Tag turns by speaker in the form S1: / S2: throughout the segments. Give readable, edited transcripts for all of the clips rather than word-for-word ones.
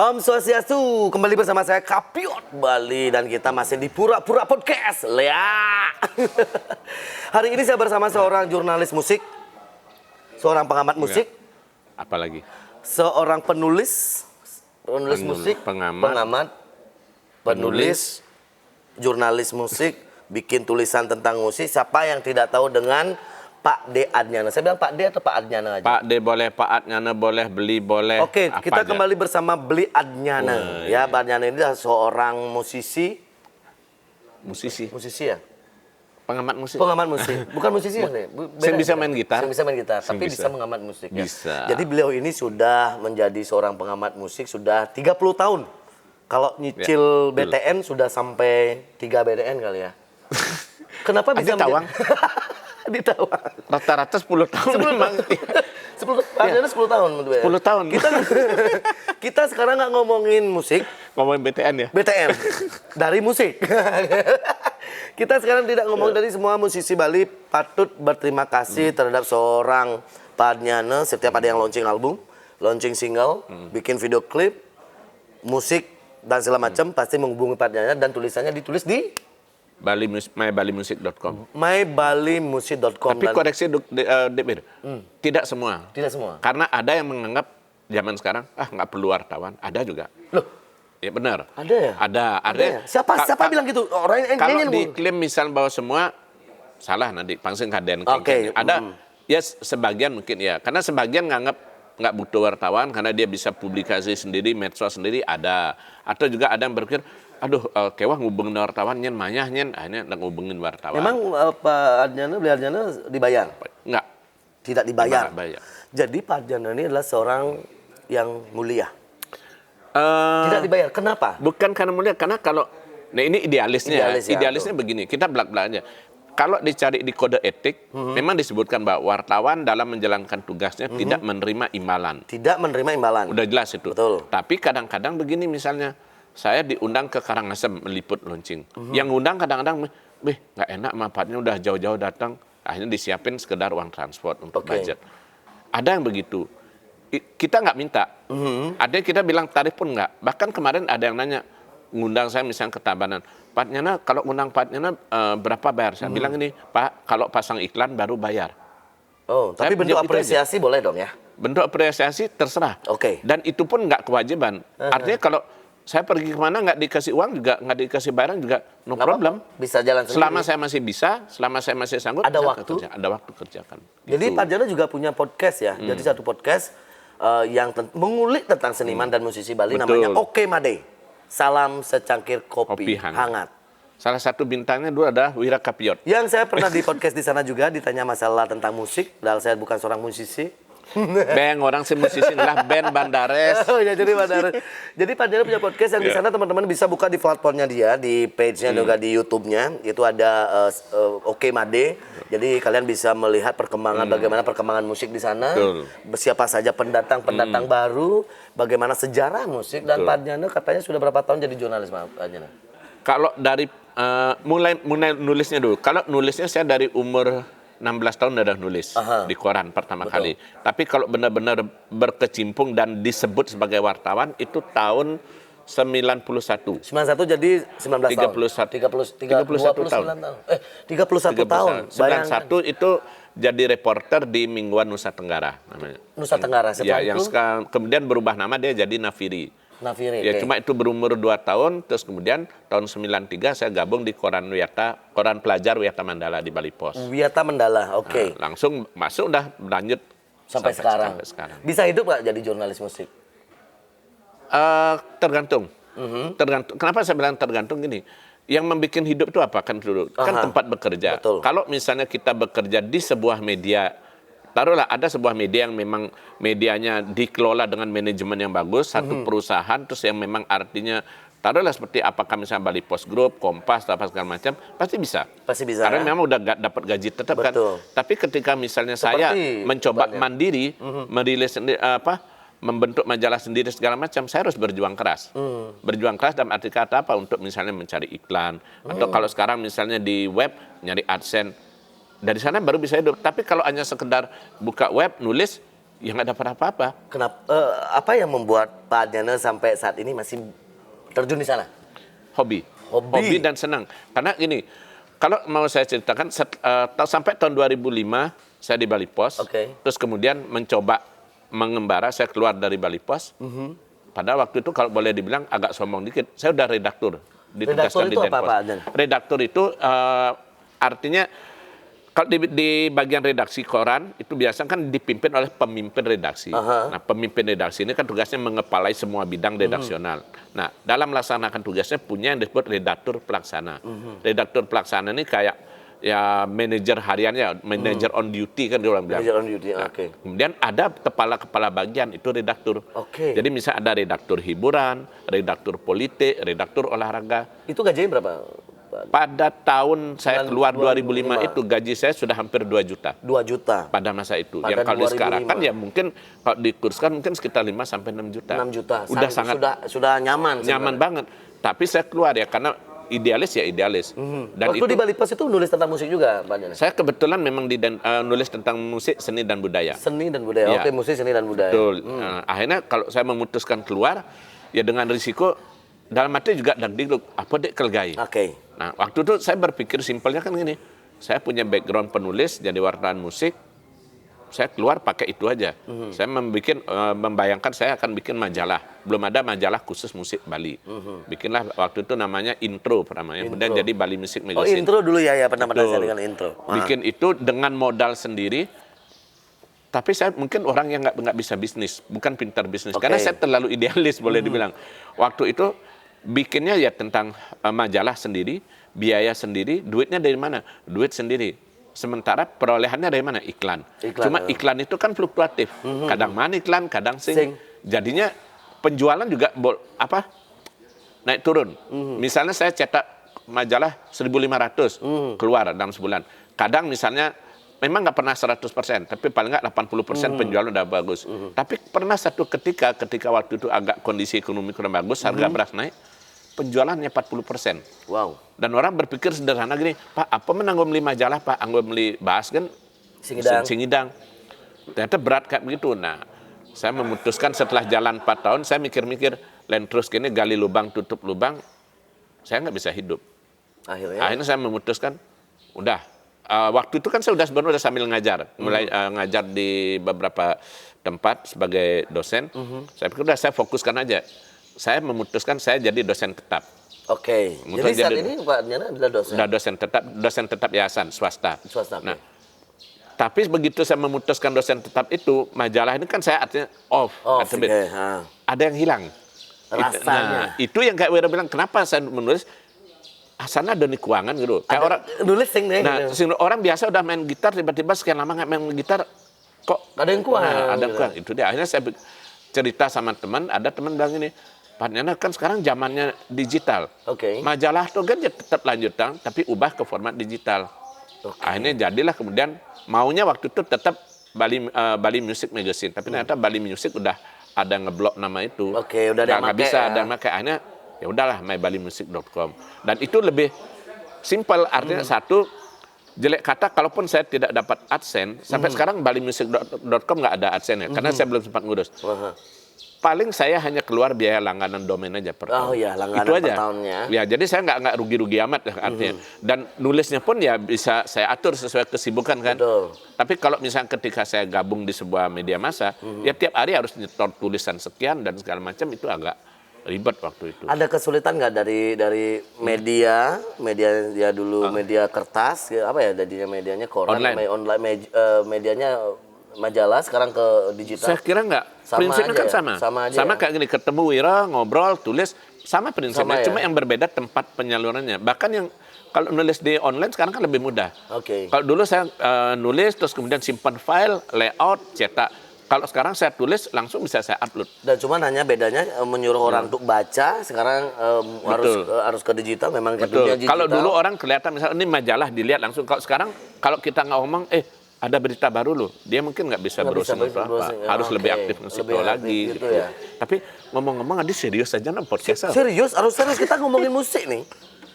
S1: Om Swastiastu, kembali bersama saya Kapiot Bali dan kita masih di Pura-Pura Podcast. Lea. Hari ini saya bersama seorang jurnalis musik, seorang pengamat musik,
S2: apalagi
S1: seorang penulis musik, pengamat, penulis, jurnalis musik, bikin tulisan tentang musik. Siapa yang tidak tahu dengan Pak D. Adnyana? Saya bilang Pak D atau Pak Adnyana aja?
S2: Pak D boleh, Pak Adnyana boleh, Beli boleh.
S1: Oke, kita kembali bersama Beli Adnyana. Ya, Pak Adnyana ini adalah seorang musisi ya?
S2: Pengamat musik.
S1: Pengamat musik. Bukan musisi ya?
S2: Saya bisa main gitar.
S1: Saya bisa main gitar, tapi
S2: bisa.
S1: bisa mengamat musik ya?
S2: Bisa.
S1: Jadi beliau ini sudah menjadi seorang pengamat musik sudah 30 tahun. Kalau nyicil BTN sudah sampai 3 BTN kali ya. Kenapa bisa
S2: Tawang?
S1: Di Tawang.
S2: Rata-rata 10 tahun.
S1: 10 tahun. 10 tahun.
S2: 10 tahun.
S1: Kita sekarang nggak ngomongin musik.
S2: Ngomongin BTN ya?
S1: BTN. Dari musik. Kita sekarang tidak ngomong dari semua musisi Bali patut berterima kasih terhadap seorang Pak Adnyana. Setiap ada yang launching album, launching single, bikin video klip, musik, dan segala macam pasti menghubungi Pak Adnyana dan tulisannya ditulis di
S2: mybalimusic.com.
S1: mybalimusic.com.
S2: Tapi koreksi Debir, tidak semua.
S1: Tidak semua.
S2: Karena ada yang menganggap zaman sekarang nggak perlu wartawan. Ada juga.
S1: Loh,
S2: ya benar.
S1: ada ya?
S2: Ada
S1: Ya? Siapa bilang gitu? Orang yang
S2: kalau diklaim misal bahwa semua salah nanti pangsing kaden.
S1: Oke.
S2: Ada ya sebagian mungkin ya. Karena sebagian nggak butuh wartawan karena dia bisa publikasi sendiri, medsos sendiri ada. Atau juga ada yang berpikir aduh, kewah ngubungin wartawan nyen manyah nyen, akhirnya ngubungin wartawan.
S1: Memang Pak Adnyana, Beli Adnyana dibayar?
S2: Enggak.
S1: Tidak dibayar.
S2: Bayar.
S1: Jadi Pak Adnyana ini adalah seorang yang mulia. Tidak dibayar. Kenapa?
S2: Bukan karena mulia, karena kalau ini idealisnya. Idealisnya begini, kita belak-belaknya. Kalau dicari di kode etik, memang disebutkan bahwa wartawan dalam menjalankan tugasnya tidak menerima imbalan. Tidak
S1: menerima imbalan.
S2: Udah jelas itu.
S1: Betul.
S2: Tapi kadang-kadang begini misalnya, saya diundang ke Karangasem meliput launching. Yang ngundang kadang-kadang, nggak enak manfaatnya udah jauh-jauh datang, akhirnya disiapin sekedar uang transport untuk budget. Ada yang begitu. Kita nggak minta. Ada yang kita bilang tarif pun nggak. Bahkan kemarin ada yang nanya, ngundang saya misalnya ke Tabanan, Pak Adnyana kalau ngundang Pak Adnyana berapa bayar? Saya bilang ini, Pak, kalau pasang iklan baru bayar.
S1: Oh, tapi bentuk apresiasi boleh dong ya?
S2: Bentuk apresiasi terserah.
S1: Oke.
S2: Dan itu pun nggak kewajiban. Artinya kalau saya pergi kemana nggak dikasih uang juga, nggak dikasih bayaran juga, no problem.
S1: Bisa jalan sendiri.
S2: Selama saya masih bisa, selama saya masih sanggup,
S1: ada waktu.
S2: Ada waktu kerjakan.
S1: Jadi Pak Adnyana juga punya podcast ya. Jadi satu podcast yang mengulik tentang seniman dan musisi Bali.
S2: Betul.
S1: Namanya Oke Made. Salam secangkir kopi hangat.
S2: Salah satu bintangnya dulu ada Wira Kapiot.
S1: Yang saya pernah di podcast di sana juga ditanya masalah tentang musik. Padahal saya bukan seorang musisi.
S2: Band orang si musisi lah band Bandares.
S1: Oh ya, jadi Bandares. Jadi Pak Adnyana punya podcast yang di sana teman-teman bisa buka di platformnya dia, di page-nya juga di YouTube-nya. Itu ada Oke Made. Jadi kalian bisa melihat perkembangan bagaimana perkembangan musik di sana. Siapa saja pendatang baru, bagaimana sejarah musik dan Pak Adnyana katanya sudah berapa tahun jadi jurnalis Pak Adnyana?
S2: Kalau dari mulai nulisnya dulu. Kalau nulisnya saya dari umur 16 tahun udah nulis di koran pertama kali. Tapi kalau benar-benar berkecimpung dan disebut sebagai wartawan itu tahun 91.
S1: 91 jadi 19
S2: 31
S1: tahun. 31 tahun.
S2: 91 itu jadi reporter di Mingguan Nusa Tenggara namanya.
S1: Nusa Tenggara
S2: ya, yang sekarang kemudian berubah nama dia jadi Nafiri. Ya cuma itu berumur 2 tahun, terus kemudian tahun 93 saya gabung di koran pelajar Wiyata Mandala di Bali Pos.
S1: Wiyata Mandala, oke.
S2: Nah, langsung masuk udah berlanjut
S1: sampai sekarang. Bisa hidup nggak jadi jurnalis musik?
S2: Tergantung. Tergantung. Kenapa saya bilang tergantung gini? Yang membuat hidup itu apa kan dulu? Kan tempat bekerja.
S1: Betul.
S2: Kalau misalnya kita bekerja di sebuah media, taruhlah ada sebuah media yang memang medianya dikelola dengan manajemen yang bagus, satu perusahaan, terus yang memang artinya, taruhlah seperti apakah misalnya Bali Post Group, Kompas, apa segala macam, pasti bisa.
S1: Pasti bisa.
S2: Karena memang udah gak dapat gaji tetap kan. Tapi ketika misalnya saya mencoba mandiri, merilis membentuk majalah sendiri segala macam, saya harus berjuang keras. Berjuang keras dalam arti kata apa? Untuk misalnya mencari iklan, atau kalau sekarang misalnya di web nyari AdSense. Dari sana baru bisa hidup. Tapi kalau hanya sekedar buka web, nulis, ya nggak dapat apa-apa.
S1: Kenapa? Apa yang membuat Pak Adriana sampai saat ini masih terjun di sana?
S2: Hobi dan senang. Karena gini, kalau mau saya ceritakan, sampai tahun 2005 saya di Bali Pos, terus kemudian mencoba mengembara, saya keluar dari Bali Pos. Pada waktu itu kalau boleh dibilang agak sombong dikit, saya udah redaktur.
S1: Redaktur itu apa, Pak Adriana?
S2: Redaktur itu artinya kalau di bagian redaksi koran itu biasanya kan dipimpin oleh pemimpin redaksi. Nah, pemimpin redaksi ini kan tugasnya mengepalai semua bidang redaksional. Nah, dalam melaksanakan tugasnya punya yang disebut redaktur pelaksana. Redaktur pelaksana ini kayak ya manajer hariannya, manajer on duty kan dia orang bilang.
S1: Manajer on duty, oke.
S2: Kemudian ada kepala-kepala bagian itu redaktur. Jadi misalnya ada redaktur hiburan, redaktur politik, redaktur olahraga.
S1: Itu gajinya berapa?
S2: Pada tahun saya keluar 2005 itu gaji saya sudah hampir 2 juta.
S1: 2 juta.
S2: Pada masa itu.
S1: Pada
S2: yang kalau
S1: 2005.
S2: sekarang kan ya mungkin kalau dikurskan mungkin sekitar 5 sampai 6 juta.
S1: 6 juta.
S2: Udah sangat
S1: sudah nyaman.
S2: Nyaman banget. Tapi saya keluar ya karena idealis ya idealis. Dan
S1: waktu di Bali Pos itu nulis tentang musik juga, Pak Adriana?
S2: Saya kebetulan memang nulis tentang musik, seni dan budaya.
S1: Seni dan budaya.
S2: Ya.
S1: Oke, musik, seni dan budaya.
S2: Betul. Akhirnya kalau saya memutuskan keluar ya dengan risiko dalam arti juga dagdikduk apa dek kelgai. Nah, waktu itu saya berpikir simpelnya kan gini. Saya punya background penulis jadi wartawan musik. Saya keluar pakai itu aja. Saya membayangkan saya akan bikin majalah. Belum ada majalah khusus musik Bali. Bikinlah waktu itu namanya Intro namanya. Kemudian jadi Bali Music Magazine.
S1: Oh, Intro dulu ya pernah saya dengan Intro.
S2: Bikin itu dengan modal sendiri. Tapi saya mungkin orang yang nggak bisa bisnis, bukan pintar bisnis. Karena saya terlalu idealis boleh dibilang. Waktu itu bikinnya ya tentang majalah sendiri, biaya sendiri, duitnya dari mana? Duit sendiri. Sementara perolehannya dari mana? Iklan. Cuma iklan itu kan fluktuatif. Kadang mana iklan, kadang sing. Jadinya penjualan juga naik turun. Misalnya saya cetak majalah 1.500 keluar dalam sebulan. Kadang misalnya memang nggak pernah 100%, tapi paling nggak 80% penjualan udah bagus. Tapi pernah satu ketika waktu itu agak kondisi ekonomi kurang bagus, harga beras naik, penjualannya 40%.
S1: Wow.
S2: Dan orang berpikir sederhana gini, Pak, apa menanggung beli majalah, Pak? Anggo beli bahas kan Singidang. Ternyata berat kayak begitu. Nah, saya memutuskan setelah jalan 4 tahun, saya mikir-mikir, lain terus gini gali lubang, tutup lubang, saya nggak bisa hidup. Akhirnya saya memutuskan, udah. Waktu itu kan saya sebenarnya udah sambil ngajar, mulai ngajar di beberapa tempat sebagai dosen. Saya pikir udah saya fokuskan aja. Saya memutuskan saya jadi dosen tetap.
S1: Jadi saat ini Pak Adriana adalah dosen?
S2: Udah dosen tetap yayasan swasta. Nah, tapi begitu saya memutuskan dosen tetap itu, majalah ini kan saya artinya off. Ada yang hilang.
S1: Rasanya.
S2: Nah, itu yang kayak Wira bilang, kenapa saya menulis? Asana ada keuangan gitu. Kayak orang
S1: nulis
S2: gitu. Orang biasa udah main gitar, tiba-tiba sekian lama nggak main gitar, kok
S1: ada yang kurang.
S2: Ada yang kurang. Itu dia. Akhirnya saya cerita sama teman, ada teman bilang ini, Pak Adriana kan sekarang zamannya digital. Majalah tuh kan tetap lanjutan, tapi ubah ke format digital. Akhirnya jadilah kemudian maunya waktu itu tetap Bali Music Magazine, tapi ternyata Bali Music udah ada ngeblok nama itu.
S1: Udah
S2: nggak bisa, ada pakai. Akhirnya ya udahlah mybalimusic.com. Dan itu lebih simpel, artinya satu, jelek kata kalaupun saya tidak dapat AdSense, sampai sekarang balimusic.com nggak ada AdSense ya, karena saya belum sempat ngurus. Paling saya hanya keluar biaya langganan domain aja per tahun.
S1: Langganan
S2: itu aja.
S1: Per tahunnya.
S2: Ya, jadi saya nggak rugi-rugi amat artinya. Dan nulisnya pun ya bisa saya atur sesuai kesibukan kan. Tapi kalau misalnya ketika saya gabung di sebuah media massa, ya tiap hari harus nyetor tulisan sekian dan segala macam, itu agak ribet waktu itu.
S1: Ada kesulitan nggak dari media ya dulu media kertas, apa ya jadinya medianya koran, online medianya majalah, sekarang ke digital?
S2: Saya kira nggak. Prinsipnya kan sama. Sama kayak gini, ketemu Wira, ngobrol, tulis, sama prinsipnya. Cuma yang berbeda tempat penyalurannya. Bahkan yang kalau nulis di online sekarang kan lebih mudah. Kalau dulu saya nulis, terus kemudian simpan file, layout, cetak. Kalau sekarang saya tulis, langsung bisa saya upload. Dan
S1: cuma hanya bedanya menyuruh orang untuk baca, sekarang harus ke digital, memang ke dunia digital.
S2: Kalau dulu orang kelihatan, misalnya ini majalah dilihat langsung. Kalau sekarang, kalau kita nggak ngomong, ada berita baru loh, dia mungkin nggak bisa browsing apa-apa. Harus lebih aktif nge-scroll lagi. Gitu. Ya. Tapi ngomong-ngomong, Adi serius aja nih podcast.
S1: Serius, harus serius kita ngomongin musik nih.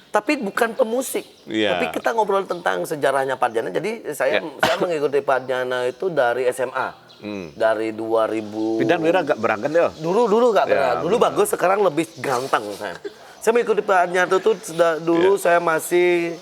S1: Tapi bukan pemusik. Tapi kita ngobrol tentang sejarahnya Pak Adriana. Jadi saya mengikuti Pak Adriana itu dari SMA. Dari 2000.
S2: Pidan Wira agak berangkat ya.
S1: Dulu nggak pernah.
S2: Ya,
S1: Dulu bagus, sekarang lebih ganteng saya. Saya mengikuti Pak Adnyanto tuh dulu saya masih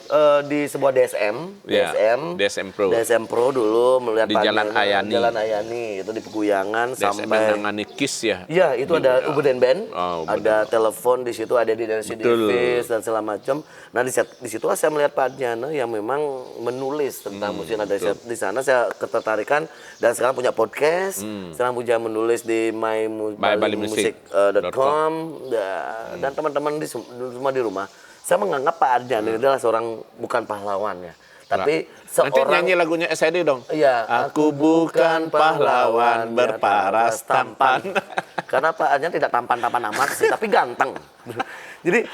S1: di sebuah DSM,
S2: Ya, DSM Pro.
S1: DSM Pro dulu melihat
S2: Di
S1: Pak
S2: Jalan
S1: Adnyanto,
S2: Ayani.
S1: Jalan Ayani itu di Peguyangan
S2: DSM
S1: sampai.
S2: menangani KIS ya.
S1: Iya, itu ada Ubuden Band,
S2: Oh, Ubuden.
S1: ada telepon di situ, ada di
S2: Betul.
S1: Divis dan segala macam. Nah di situ saya melihat Pak Adnyanto yang memang menulis tentang musik. Nah di sana saya ketertarikan dan sekarang punya podcast. Sekarang punya menulis di myBaliMusic.com dan teman-teman semua di rumah. Saya menganggap Pak Adnyanto adalah seorang bukan pahlawan ya, tapi
S2: Nanti
S1: seorang.
S2: nyanyi lagunya SID dong.
S1: Iya,
S2: Aku bukan pahlawan berparas tampan.
S1: Karena Pak Adnyanto tidak tampan-tampan amat sih, tapi ganteng. Jadi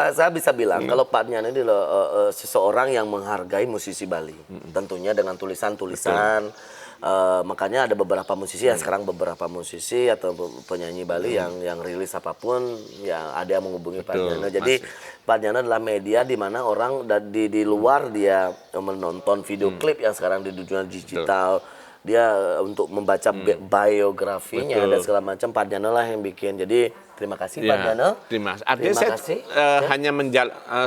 S1: saya bisa bilang kalau Pak Adnyanto ini seseorang yang menghargai musisi Bali. Tentunya dengan tulisan-tulisan. Makanya ada beberapa musisi sekarang beberapa musisi atau penyanyi Bali yang rilis apapun yang ada yang menghubungi Pak Adnyanto. Jadi Pak Adnyanto adalah media di mana orang di luar dia menonton video klip yang sekarang di dunia digital. Dia untuk membaca biografinya dan segala macam Pak Adnyanto lah yang bikin. Jadi terima kasih Pak Adnyanto.
S2: Terima kasih. Artinya saya hanya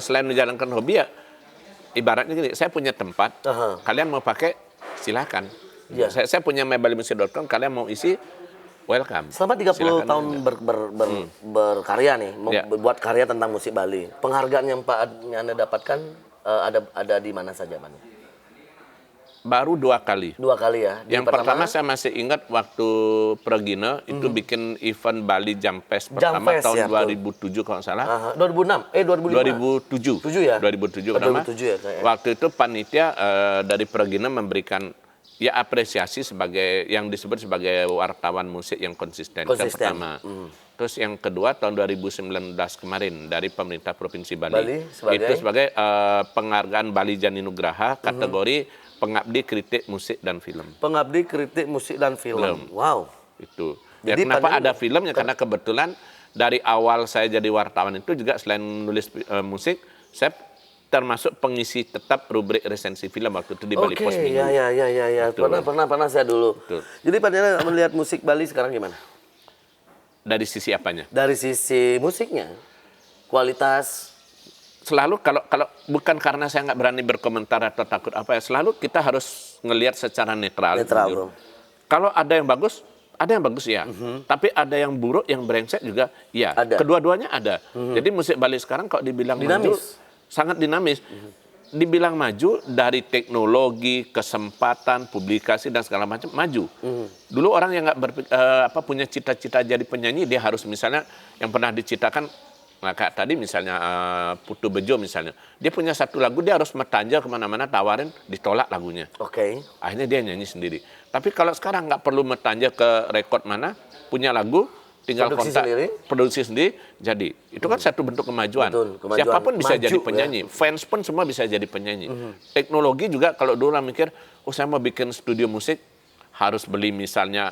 S2: selain menjalankan hobi ya, ibaratnya gini, saya punya tempat, kalian mau pakai silakan.
S1: Iya.
S2: Saya punya myBaliMusic.com, kalian mau isi, welcome.
S1: Selama 30
S2: Silakan
S1: tahun berkarya nih, buat karya tentang musik Bali. Penghargaan yang Pak Adnyanto dapatkan ada di mana saja, Pak?
S2: Baru 2 kali.
S1: 2 kali ya.
S2: Yang pertama saya masih ingat waktu Pregina itu bikin event Bali Jam Fest pertama
S1: Fest,
S2: tahun
S1: ya,
S2: 2007 kalau nggak salah.
S1: 2006, 2005.
S2: 2007.
S1: 7 ya?
S2: 2007 pertama.
S1: 2007 ya, kayaknya.
S2: Waktu itu panitia dari Pregina memberikan ya apresiasi sebagai yang disebut sebagai wartawan musik yang konsisten. Itu yang pertama. Terus yang kedua tahun 2019 kemarin dari pemerintah Provinsi Bali itu sebagai penghargaan Bali Janinugraha kategori pengabdi kritik musik dan film.
S1: Pengabdi kritik musik dan film. Wow.
S2: Itu.
S1: Jadi
S2: kenapa ada filmnya? Karena kebetulan dari awal saya jadi wartawan itu juga selain menulis musik, saya termasuk pengisi tetap rubrik resensi film waktu itu di Bali Pos Minggu.
S1: Ya. Pernah saya dulu.
S2: Betul.
S1: Jadi Pak Adnyanto melihat musik Bali sekarang gimana?
S2: Dari sisi apanya?
S1: Dari sisi musiknya, kualitas.
S2: Selalu kalau bukan karena saya nggak berani berkomentar atau takut apa ya, selalu kita harus ngelihat secara netral.
S1: Bro.
S2: Kalau ada yang bagus ya. Tapi ada yang buruk, yang brengsek juga ya.
S1: Ada.
S2: Kedua-duanya ada. Jadi musik Bali sekarang kalau dibilang maju, sangat dinamis. Dibilang maju dari teknologi, kesempatan, publikasi dan segala macam maju. Dulu orang yang nggak punya cita-cita jadi penyanyi, dia harus misalnya yang pernah diciptakan. Nah, kayak tadi misalnya Putu Bejo misalnya, dia punya satu lagu, dia harus mertanja kemana-mana, tawarin, ditolak lagunya.
S1: Oke.
S2: Akhirnya dia nyanyi sendiri. Tapi kalau sekarang nggak perlu mertanja ke rekod mana, punya lagu, tinggal produksi sendiri, jadi. Itu kan satu bentuk kemajuan.
S1: Betul, kemajuan.
S2: Siapapun bisa
S1: Maju,
S2: jadi penyanyi, fans pun semua bisa jadi penyanyi. Teknologi juga kalau dulu orang mikir, saya mau bikin studio musik, harus beli misalnya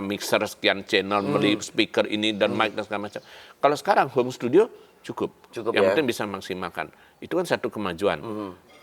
S2: mixer sekian channel, beli speaker ini dan mic dan segala macam. Kalau sekarang home studio cukup yang penting bisa maksimalkan. Itu kan satu kemajuan.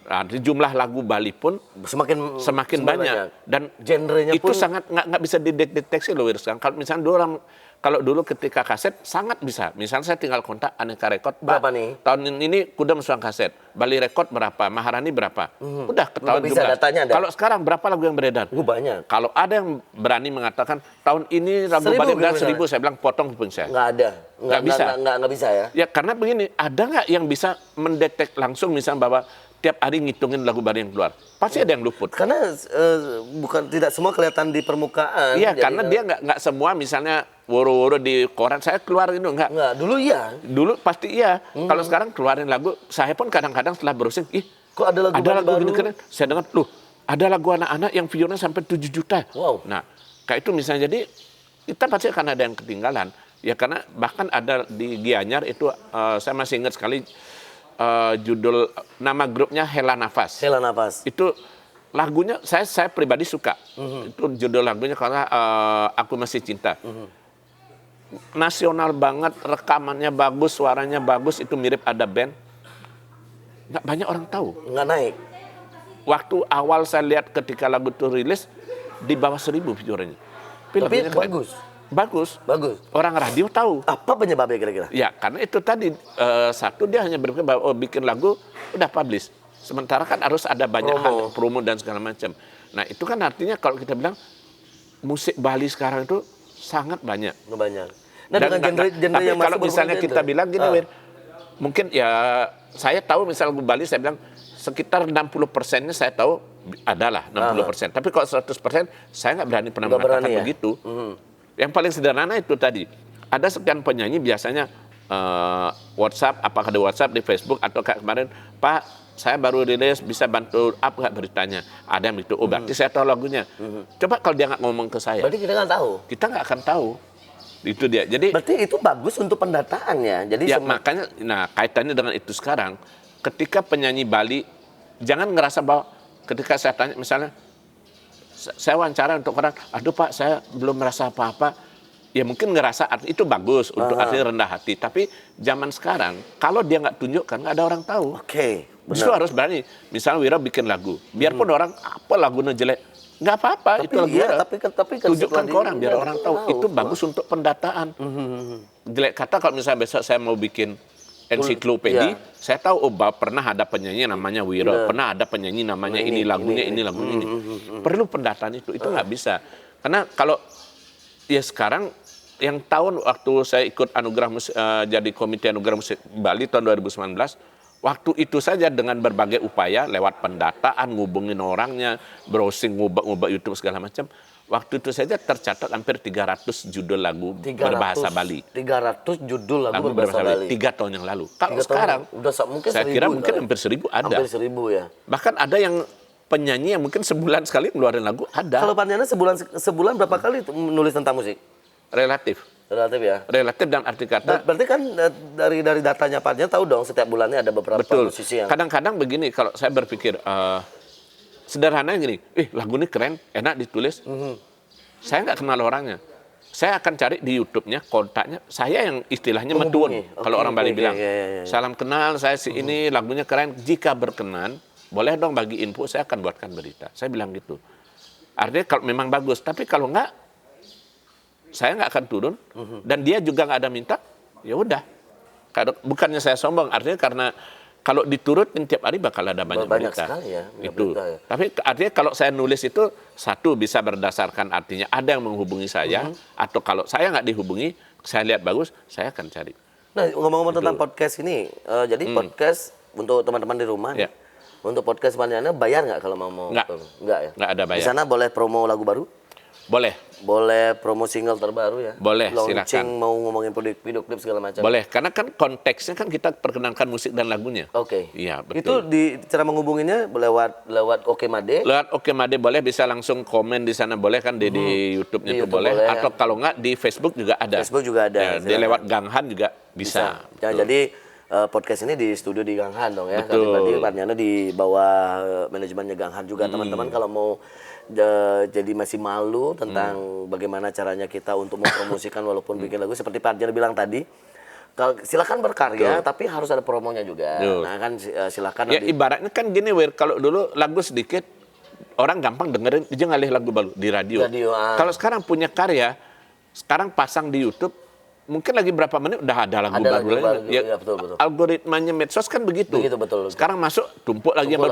S2: Nah, di jumlah lagu Bali pun semakin banyak dan
S1: genrenya
S2: itu
S1: pun
S2: sangat nggak bisa dideteksi loh sekarang. Kalau misalnya kalau dulu ketika kaset sangat bisa. Misalnya saya tinggal kontak Aneka Record.
S1: Berapa nih?
S2: Tahun ini kuda mesuang kaset. Bali Record berapa? Maharani berapa? Udah ketahuan jumlah. Kalau sekarang berapa lagu yang beredar?
S1: Banyak.
S2: Kalau ada yang berani mengatakan tahun ini lagu Bali beredar 1000, saya bilang potong kuping saya.
S1: Nggak ada.
S2: Nggak bisa.
S1: Nggak bisa ya?
S2: Ya karena begini, ada nggak yang bisa mendetek langsung misalnya bahwa tiap hari ngitungin lagu Bali yang keluar? Pasti ada yang luput.
S1: Karena tidak semua kelihatan di permukaan.
S2: Iya, karena dia nggak semua misalnya woro-woro di koran saya keluar itu enggak.
S1: Dulu iya.
S2: Dulu pasti iya. Kalau sekarang keluarin lagu, saya pun kadang-kadang setelah browsing,
S1: kok ada lagu
S2: gini keren. Saya dengar, ada lagu anak-anak yang view-nya sampai 7 juta.
S1: Wow.
S2: Nah, kayak itu misalnya, jadi kita pasti akan ada yang ketinggalan. Ya karena bahkan ada di Gianyar itu, saya masih ingat sekali judul nama grupnya Hela Nafas.
S1: Hela Nafas.
S2: Itu lagunya saya pribadi suka. Itu judul lagunya karena Aku Masih Cinta. Nasional banget, rekamannya bagus, suaranya bagus, itu mirip ada band. Nggak banyak orang tahu.
S1: Nggak naik.
S2: Waktu awal saya lihat ketika lagu itu rilis, di bawah 1.000 viewernya.
S1: Tapi
S2: lagunya keren.
S1: bagus.
S2: Bagus. Orang radio tahu.
S1: Apa penyebabnya kira-kira?
S2: Ya, karena itu tadi satu dia hanya berpikir bahwa bikin lagu udah publish. Sementara kan harus ada banyak hal, promo dan segala macam. Nah, itu kan artinya kalau kita bilang musik Bali sekarang itu sangat banyak.
S1: Banyak. Nah, dengan genre
S2: tapi
S1: yang
S2: kalau
S1: masuk
S2: misalnya kita bilang gini, Wir, mungkin ya saya tahu misalnya lagu Bali saya bilang sekitar 60%-nya saya tahu adalah 60%. Tapi kalau 100% saya nggak berani pernah mengatakan begitu. Yang paling sederhana itu tadi, ada sekian penyanyi biasanya WhatsApp, apakah di WhatsApp, di Facebook, atau kayak kemarin, Pak, saya baru rilis, bisa bantu up nggak beritanya? Ada yang begitu, oh berarti saya tahu lagunya. Coba kalau dia nggak ngomong ke saya.
S1: Berarti kita nggak tahu? Kita
S2: nggak akan tahu. Itu dia. Jadi
S1: berarti itu bagus untuk pendataan ya. Jadi
S2: ya makanya, nah kaitannya dengan itu sekarang, ketika penyanyi Bali, jangan ngerasa bahwa ketika saya tanya misalnya, saya wawancara untuk orang, aduh Pak, saya belum merasa apa-apa. Ya mungkin ngerasa itu bagus untuk artinya rendah hati. Tapi zaman sekarang, kalau dia nggak tunjukkan, nggak ada orang tahu.
S1: Oke.
S2: Justru harus berani. Misalnya Wira bikin lagu, biarpun orang apa lagunya jelek, nggak apa-apa. Itu lagu Wira.
S1: Tapi
S2: tunjukkan ke orang biar orang tahu. Itu bagus untuk pendataan. Jelek kata kalau misalnya besok saya mau bikin ensiklopedi, saya tahu pernah ada penyanyi namanya Wiro, pernah ada penyanyi namanya ini lagunya ini. Perlu pendataan itu nggak bisa. Karena kalau ya sekarang yang tahun waktu saya ikut anugerah musik, jadi komite anugerah musik Bali tahun 2019, waktu itu saja dengan berbagai upaya lewat pendataan, ngubungin orangnya, browsing, ngubah YouTube segala macam. Waktu itu saja tercatat hampir 300 judul lagu berbahasa Bali.
S1: 300 judul lagu berbahasa Bali.
S2: 3 tahun yang lalu. Kalau sekarang, saya kira mungkin hampir 1.000 ada.
S1: Hampir 1.000 ya.
S2: Bahkan ada yang penyanyi yang mungkin sebulan sekali ngeluarin lagu, ada.
S1: Kalau Pak Diana sebulan berapa kali menulis tentang musik?
S2: Relatif.
S1: Relatif ya?
S2: Relatif dan arti kata.
S1: Berarti kan dari datanya Pak Diana tahu dong setiap bulannya ada beberapa musisi yang...
S2: Kadang-kadang begini, kalau saya berpikir... sederhananya gini, lagu ini keren, enak ditulis. Saya nggak kenal orangnya. Saya akan cari di YouTube-nya, kontaknya. Saya yang istilahnya metun. Kalau orang Bali bilang, salam kenal, saya si ini, lagunya keren. Jika berkenan, boleh dong bagi info, saya akan buatkan berita. Saya bilang gitu. Artinya kalau memang bagus, tapi kalau nggak, saya nggak akan turun. Dan dia juga nggak ada minta, ya udah. Bukannya saya sombong, artinya karena kalau diturutin tiap hari bakal ada banyak berita.
S1: Sekali ya.
S2: Itu.
S1: Berita, ya.
S2: Tapi artinya kalau saya nulis itu satu bisa berdasarkan artinya ada yang menghubungi saya atau kalau saya nggak dihubungi, saya lihat bagus, saya akan cari.
S1: Nah ngomong-ngomong tentang podcast ini, jadi podcast untuk teman-teman di rumah, untuk podcast Pak Diana bayar nggak kalau mau?
S2: Nggak ya. Nggak ada bayar.
S1: Di sana boleh promo lagu baru?
S2: Boleh.
S1: Boleh promo single terbaru ya?
S2: Boleh,
S1: launching,
S2: silakan.
S1: mau ngomongin video klip segala macam?
S2: Boleh, karena kan konteksnya kan kita perkenalkan musik dan lagunya.
S1: Oke.
S2: Iya, betul.
S1: Itu cara menghubunginya lewat Oke Made?
S2: Lewat Oke Made boleh, bisa langsung komen di sana boleh kan, di YouTube-nya itu boleh. Atau kalau nggak di Facebook juga ada.
S1: Facebook juga ada.
S2: Ya, di lewat Ganghan juga bisa.
S1: Ya, jadi podcast ini di studio di Ganghan dong ya.
S2: Betul.
S1: Berarti Pak Diana di bawah manajemennya Ganghan juga. Teman-teman kalau mau jadi masih malu tentang bagaimana caranya kita untuk mempromosikan walaupun bikin lagu seperti Pak Diana bilang tadi, silakan berkarya tapi harus ada promonya juga. Nah kan silakan.
S2: Ya ibaratnya kan gini Wir, kalau dulu lagu sedikit orang gampang dengerin aja ngalih lagu baru di radio. Kalau sekarang punya karya, sekarang pasang di YouTube, mungkin lagi berapa menit udah ada lagu baru lagi. Ya, betul. Algoritmanya medsos kan begitu.
S1: Betul.
S2: Sekarang masuk tumpuk lagi yang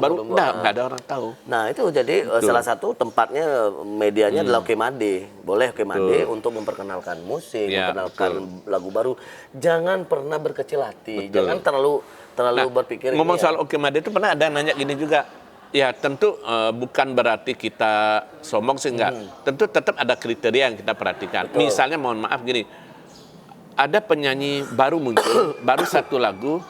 S2: baru, udah nggak ada orang tahu.
S1: Nah itu jadi salah satu tempatnya medianya adalah Oke Made. Boleh Oke Made untuk memperkenalkan musik, memperkenalkan lagu baru. Jangan pernah berkecil hati, jangan terlalu berpikir.
S2: Ngomong soal Oke Made itu pernah ada nanya gini juga. Ya tentu bukan berarti kita sombong sih enggak. Tentu tetap ada kriteria yang kita perhatikan. Misalnya mohon maaf gini. Ada penyanyi baru muncul, baru satu lagu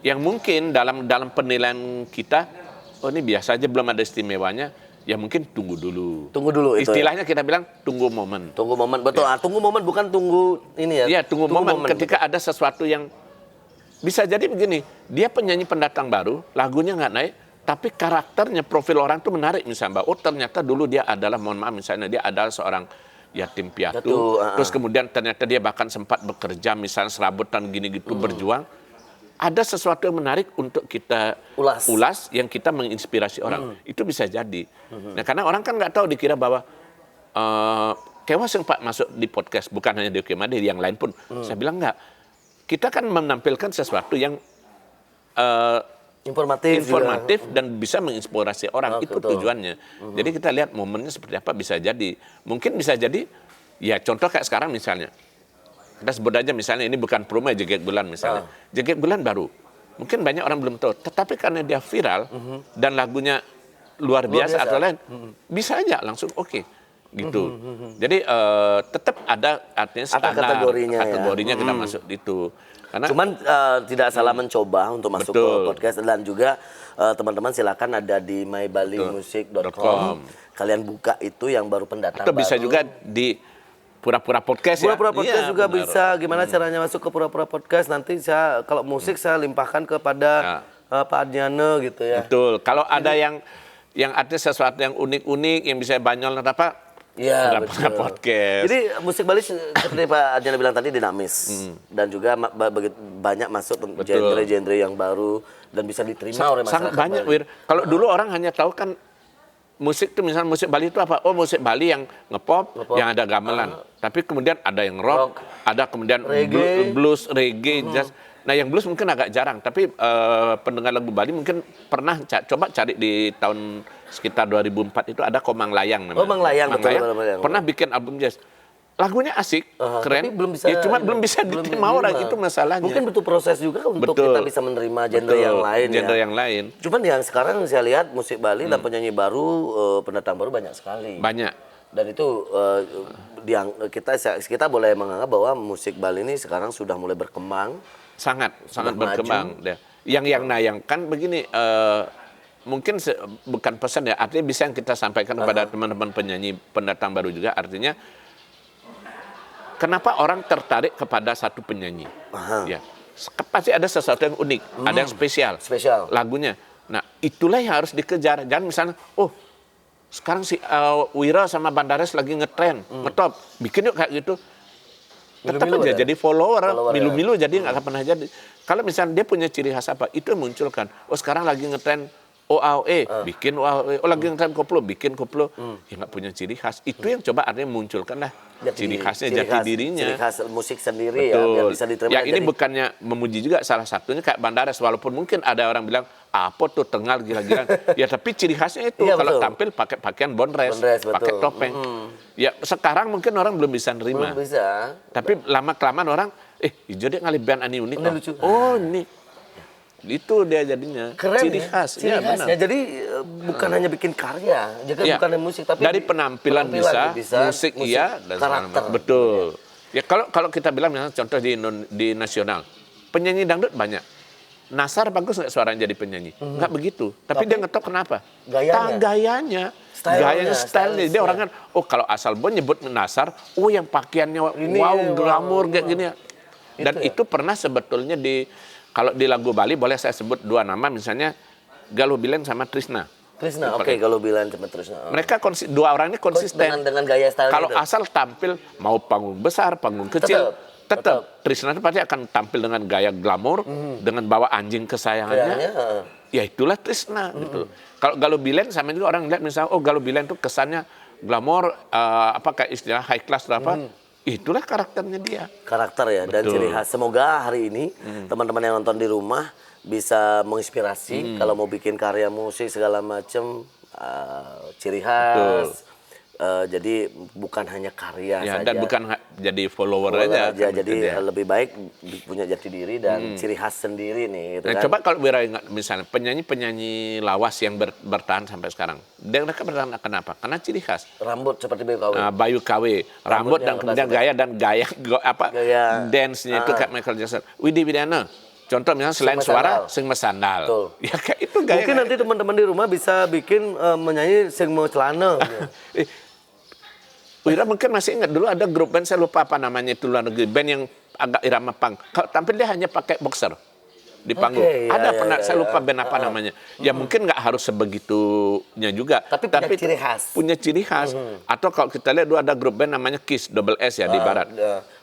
S2: yang mungkin dalam penilaian kita, oh ini biasa aja belum ada istimewanya, ya mungkin tunggu dulu.
S1: Tunggu dulu itu.
S2: Istilahnya kita bilang tunggu momen.
S1: Tunggu momen, betul. Ya. Tunggu momen bukan tunggu ini ya.
S2: Iya, tunggu momen ketika ada sesuatu yang bisa jadi begini, dia penyanyi pendatang baru, lagunya nggak naik, tapi karakternya, profil orang itu menarik misalnya. Oh ternyata dulu dia adalah, mohon maaf misalnya dia adalah seorang yatim piatu, terus kemudian ternyata dia bahkan sempat bekerja misalnya serabutan gini gitu berjuang, ada sesuatu yang menarik untuk kita ulas yang kita menginspirasi orang. Itu bisa jadi. Nah, karena orang kan nggak tahu, dikira bahwa Kewas yang Pak masuk di podcast, bukan hanya di Oke Made, yang lain pun. Saya bilang enggak. Kita kan menampilkan sesuatu yang informatif dan bisa menginspirasi orang. Itu
S1: betul.
S2: tujuannya. Jadi kita lihat momennya seperti apa, bisa jadi. Mungkin bisa jadi, ya contoh kayak sekarang misalnya. Kita sebut aja misalnya, ini bukan promo Jeget Bulan misalnya. Jeget Bulan baru. Mungkin banyak orang belum tahu. Tetapi karena dia viral dan lagunya luar biasa atau lain, bisa aja langsung oke. Gitu. Jadi tetap ada artinya standar, kategorinya kita masuk itu. Karena
S1: cuman tidak salah mencoba untuk masuk ke podcast, dan juga teman-teman silakan ada di mybalimusic.com. Kalian buka itu yang baru pendatang.
S2: Atau bisa juga di Pura-Pura Podcast ya.
S1: Pura-Pura Podcast juga bisa. Gimana caranya masuk ke Pura-Pura Podcast? Nanti saya kalau musik saya limpahkan kepada Pak Adriano gitu ya.
S2: Betul. Kalau ada yang ada sesuatu yang unik-unik yang bisa Banyol apa?
S1: Iya, betul.
S2: Podcast.
S1: Jadi musik Bali seperti Pak Adriano bilang tadi dinamis dan juga banyak masuk genre-genre yang baru dan bisa diterima oleh masyarakat.
S2: Sangat banyak, Wir. Kalau dulu orang hanya tahu kan musik itu, misalnya musik Bali itu apa? Oh, musik Bali yang ngepop, yang ada gamelan. Tapi kemudian ada yang rock, ada kemudian blues, reggae, jazz. Nah, yang blues mungkin agak jarang, tapi pendengar lagu Bali mungkin pernah coba cari di tahun sekitar 2004 itu ada Komang Layang namanya.
S1: Komang Layang, betul.
S2: Pernah bikin album jazz. Lagunya asik, keren,
S1: tapi belum bisa,
S2: cuma belum bisa diterima orang, itu masalahnya.
S1: Mungkin butuh proses juga untuk kita bisa menerima genre yang lain.
S2: Genre yang lain.
S1: Cuman yang sekarang saya lihat musik Bali dan penyanyi baru, pendatang baru banyak sekali.
S2: Banyak.
S1: Dan itu kita boleh menganggap bahwa musik Bali ini sekarang sudah mulai berkembang.
S2: Sangat berkembang. Yang kan begini, mungkin bukan pesan ya, artinya bisa yang kita sampaikan kepada teman-teman penyanyi pendatang baru juga, artinya kenapa orang tertarik kepada satu penyanyi? Ya, pasti ada sesuatu yang unik, ada yang spesial lagunya. Nah, itulah yang harus dikejar. Jangan misalnya, oh sekarang si Wira sama Bandares lagi ngetren, ngetop, bikin yuk kayak gitu. Tetap aja jadi follower milu-milu jadi nggak akan pernah jadi. Kalau misalnya dia punya ciri khas apa, itu yang munculkan. Oh sekarang lagi ngetren OAOE, bikin OAOE. Oh lagi ngetren koplo, bikin koplo. Ya nggak punya ciri khas. Itu yang coba artinya munculkan lah ciri khasnya, jati dirinya.
S1: Ciri khas musik sendiri. Betul. Ya, biar bisa diterima.
S2: Ya ini bukannya memuji juga, salah satunya kayak Bandares. Walaupun mungkin ada orang bilang, apa tuh tengal gila-gilaan. Ya tapi ciri khasnya itu, kalau tampil pakai pakaian bondres pakai topeng. Ya sekarang mungkin orang belum bisa nerima.
S1: Belum bisa.
S2: Tapi lama-kelamaan orang, hijau dia ngalih band ani unik. Oh ini. Itu dia jadinya.
S1: Keren,
S2: ciri khas.
S1: Ciri khas. Ya, jadi bukan hanya bikin karya, juga bukan hanya musik, tapi
S2: dari penampilan bisa, musik iya, dan
S1: karakter.
S2: Betul. Ya kalau kita bilang misalnya contoh di nasional, penyanyi dangdut banyak. Nasar bagus nggak suaranya jadi penyanyi? Nggak begitu. Tapi dia ngetop kenapa? Gayanya. Stylenya. Dia orang kan, oh kalau asal Bon nyebut Nasar, oh yang pakaiannya glamour kayak gini ya. Dan itu pernah sebetulnya kalau di lagu Bali boleh saya sebut dua nama, misalnya Galuh Bileng sama Trisna.
S1: Oke, Galuh Bileng sama Trisna.
S2: Mereka dua orang ini konsisten.
S1: Dengan gaya style.
S2: Kalau asal tampil mau panggung besar, panggung kecil, tetap Trisna itu pasti akan tampil dengan gaya glamour, dengan bawa anjing kesayangannya. Ya itulah Trisna gitu. Kalau Galuh Bileng sama juga orang lihat misalnya, oh Galuh Bileng itu kesannya glamour, kayak istilah high class atau apa. Itulah karakternya dia.
S1: Karakter ya. Dan ciri khas. Semoga hari ini teman-teman yang nonton di rumah bisa menginspirasi kalau mau bikin karya musik segala macam, ciri khas. Jadi bukan hanya karya saja. Dan
S2: bukan jadi follower aja.
S1: Jadi lebih baik punya jati diri dan ciri khas sendiri nih. Gitu kan.
S2: Coba kalau Wira ingat misalnya penyanyi lawas yang bertahan sampai sekarang. Mereka bertahan kenapa? Karena ciri khas.
S1: Rambut seperti Bayu KW.
S2: Bayu KW. Rambut dan kemudian gaya dance-nya itu kayak Michael Jackson. Widi Widiana. Contoh misalnya selain suara, sing mesandal.
S1: Betul.
S2: Ya kayak itu gaya.
S1: Mungkin nanti teman-teman di rumah bisa bikin menyanyi sing mau celana.
S2: Wira mungkin masih ingat dulu ada grup band, saya lupa apa namanya itu, luar negeri, band yang agak irama punk. Kalau tampil dia hanya pakai boxer di panggung. Saya lupa band apa namanya. Ya mungkin nggak harus sebegitunya juga.
S1: Tapi punya ciri khas.
S2: Punya ciri khas. Atau kalau kita lihat dulu ada grup band namanya Kiss, double S ya di barat.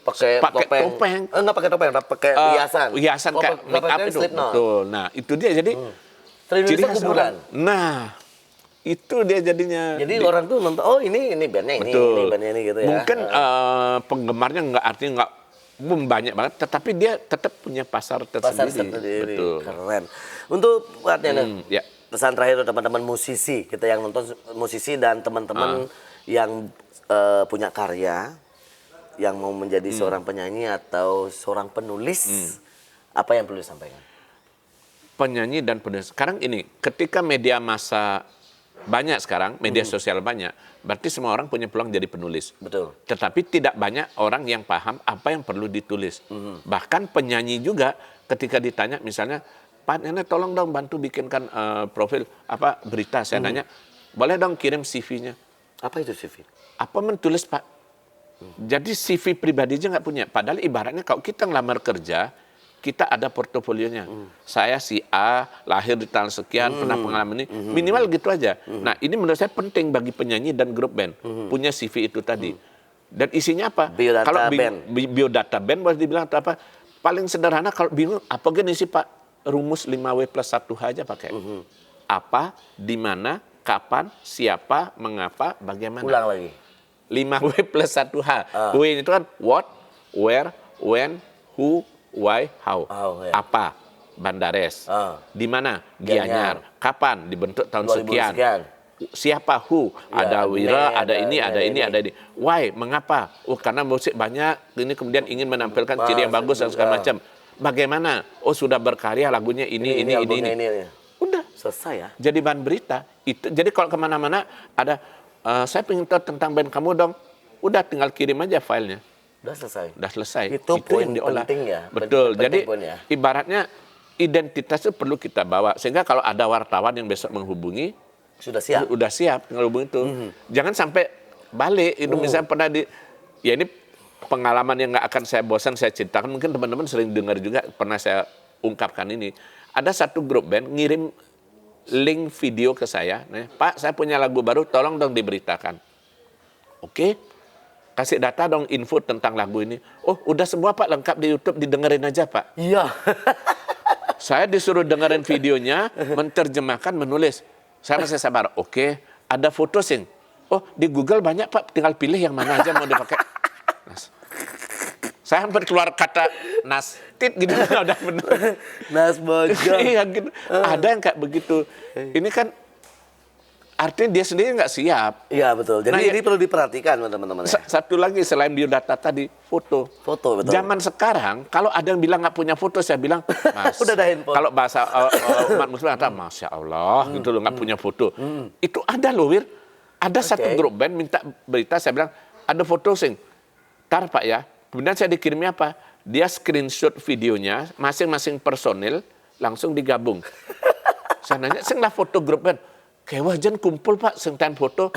S1: pakai
S2: topeng.
S1: Enggak pakai topeng, pakai hiasan.
S2: Hiasan kayak make up itu.
S1: Slipknot.
S2: Betul. Nah, itu dia jadi ciri khas
S1: kuburan.
S2: orang. Nah, itu dia jadinya.
S1: Jadi orang tuh nonton, oh ini bandnya ini bandnya ini gitu ya.
S2: Mungkin penggemarnya artinya nggak banyak banget, tetapi dia tetap punya pasar tersendiri. Betul.
S1: Keren. Untuk artinya
S2: Ya.
S1: pesan terakhir untuk teman-teman musisi, kita yang nonton musisi dan teman-teman yang punya karya, yang mau menjadi seorang penyanyi atau seorang penulis, apa yang perlu disampaikan?
S2: Penyanyi dan penulis. Sekarang ini, ketika media massa banyak sekarang, media sosial banyak, berarti semua orang punya peluang jadi penulis.
S1: Betul.
S2: Tetapi tidak banyak orang yang paham apa yang perlu ditulis. Bahkan penyanyi juga ketika ditanya misalnya, Pak Nenek tolong dong bantu bikinkan profil berita. Saya nanya, boleh dong kirim CV-nya.
S1: Apa itu CV?
S2: Apa menulis Pak? Jadi CV pribadi aja nggak punya. Padahal ibaratnya kalau kita ngelamar kerja, kita ada portofolionya. Saya si A, lahir di tahun sekian, pernah pengalaman ini. Minimal gitu aja. Nah, ini menurut saya penting bagi penyanyi dan grup band. Punya CV itu tadi. Dan isinya apa?
S1: Biodata
S2: kalau
S1: band.
S2: Biodata band boleh dibilang apa? Paling sederhana kalau bingung, apa gini sih Pak? Rumus 5W+1H aja pakai. Apa, di mana, kapan, siapa, mengapa, bagaimana.
S1: Ulang lagi.
S2: 5W+1H. W itu kan what, where, when, who, why, how.
S1: Ya.
S2: Apa? Bandares. Di mana? Gianyar. Kapan? Dibentuk tahun
S1: 2000
S2: sekian. Siapa? Who?
S1: Ya,
S2: ada Wira, ada ini.
S1: ada
S2: ini. Why? Mengapa? Oh, karena musik banyak. Ini kemudian ingin menampilkan ciri yang bagus dan segala macam. Bagaimana? Oh, sudah berkarya lagunya ini. Udah.
S1: Selesai ya.
S2: Jadi bahan berita. Jadi kalau kemana-mana ada, saya pengen tahu tentang band kamu dong. Udah tinggal kirim aja filenya.
S1: Udah selesai.
S2: Udah selesai.
S1: Itu poin
S2: yang diolah.
S1: penting ya.
S2: Betul. Jadi
S1: poin ya.
S2: ibaratnya identitas itu perlu kita bawa. Sehingga kalau ada wartawan yang besok menghubungi,
S1: Sudah siap.
S2: udah siap tinggal hubungi itu. Jangan sampai balik. Itu misalnya pernah ya ini pengalaman yang nggak akan saya bosan saya ceritakan. Mungkin teman-teman sering dengar juga, pernah saya ungkapkan ini. Ada satu grup band ngirim link video ke saya. Nah, Pak, saya punya lagu baru, tolong dong diberitakan. Oke. Kasih data dong, info tentang lagu ini. Oh, udah semua Pak, lengkap di YouTube, didengerin aja Pak.
S1: Iya.
S2: Saya disuruh dengerin videonya, menerjemahkan, menulis. Saya masih sabar. Oke, ada foto sing. Oh, di Google banyak Pak, tinggal pilih yang mana aja mau dipakai. Saya hampir keluar kata nastit gitu, udah bener.
S1: Nas bojong.
S2: Iya gitu. Ada yang kayak begitu. Ini kan artinya dia sendiri nggak siap.
S1: Iya betul. Jadi
S2: Nah,
S1: ini perlu diperhatikan teman-teman.
S2: Satu lagi selain biodata tadi, foto.
S1: Foto betul.
S2: Zaman sekarang kalau ada yang bilang nggak punya foto, saya bilang Mas.
S1: Udah ada handphone.
S2: Kalau bahasa umat muslim kata Masya Allah gitu loh, nggak punya foto. Itu ada loh Wir. Ada satu grup band minta berita, saya bilang ada foto sing. Ntar Pak ya. Kemudian saya dikirimnya apa? Dia screenshot videonya, masing-masing personil langsung digabung. Saya nanya, sing lah foto grup band. Kayak wajan kumpul Pak, sing time foto.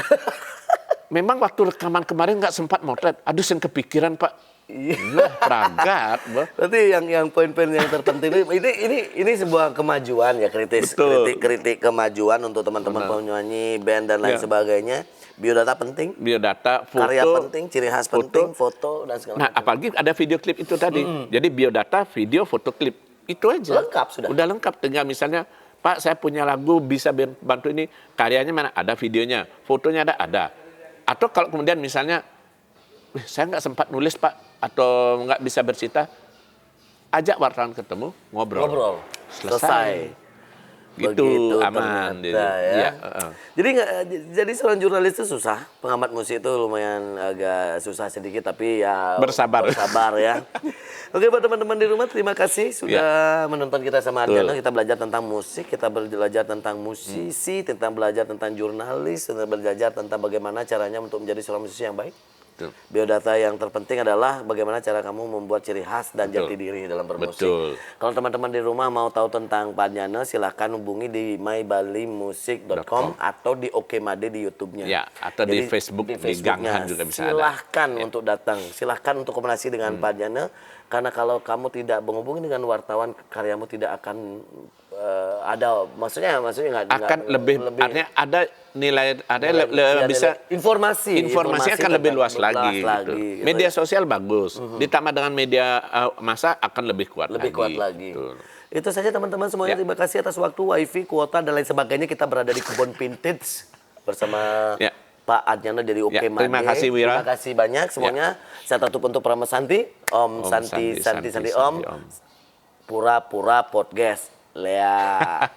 S2: Memang waktu rekaman kemarin nggak sempat motret. Aduh, sing kepikiran Pak. Iya, peragat.
S1: Berarti yang poin-poin yang terpenting ini sebuah kemajuan ya, kritik kemajuan untuk teman-teman penyanyi, band dan lain sebagainya. Biodata penting.
S2: Biodata, foto.
S1: Karya penting, ciri khas penting, foto dan segala
S2: macam. Nah, apalagi ada video klip itu tadi. Jadi biodata, video, foto klip. Itu aja.
S1: Lengkap sudah.
S2: Udah lengkap. Tinggal misalnya, Pak saya punya lagu bisa bantu ini. Karyanya mana? Ada videonya. Fotonya ada. Atau kalau kemudian misalnya, saya nggak sempat nulis Pak. Atau nggak bisa bercerita. Ajak wartawan ketemu, ngobrol. Selesai. Gitu,
S1: begitu,
S2: aman.
S1: Ya. Jadi seorang jurnalis itu susah. Pengamat musik itu lumayan agak susah sedikit, tapi ya
S2: bersabar
S1: ya. Oke buat teman-teman di rumah, terima kasih sudah menonton kita sama Ardiano. Kita belajar tentang musik, kita belajar tentang musisi, tentang belajar tentang jurnalis, tentang belajar tentang bagaimana caranya untuk menjadi seorang musisi yang baik. Biodata yang terpenting adalah bagaimana cara kamu membuat ciri khas dan jati diri dalam bermusik. Kalau teman-teman di rumah mau tahu tentang Pak Ardiano, silahkan hubungi di mybalimusic.com atau di Okemade di YouTube-nya.
S2: Ya, atau di Facebook, di Ganghan juga bisa ada.
S1: Silahkan untuk datang, silahkan untuk komunikasi dengan Pak Ardiano. Karena kalau kamu tidak menghubungi dengan wartawan, karyamu tidak akan ada, maksudnya nggak
S2: akan lebih artinya ada nilai ada bisa
S1: informasi
S2: akan lebih luas lagi. Gitu.
S1: gitu.
S2: Media sosial bagus, ditambah dengan media massa akan lebih kuat
S1: lagi.
S2: Betul.
S1: Itu saja teman-teman semuanya. Terima kasih atas waktu, wifi, kuota dan lain sebagainya. Kita berada di Kebun Vintage bersama Pak Adnyana dari Oke Made.
S2: Terima kasih Wira.
S1: Terima kasih banyak semuanya. Saya tutup untuk Prama Santi, Om Santi Om. Pura-pura podcast. Lea.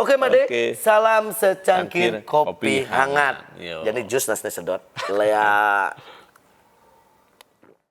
S1: Oke Made, salam secangkir kopi hangat. Jadi jus nasnya sedot. Lea.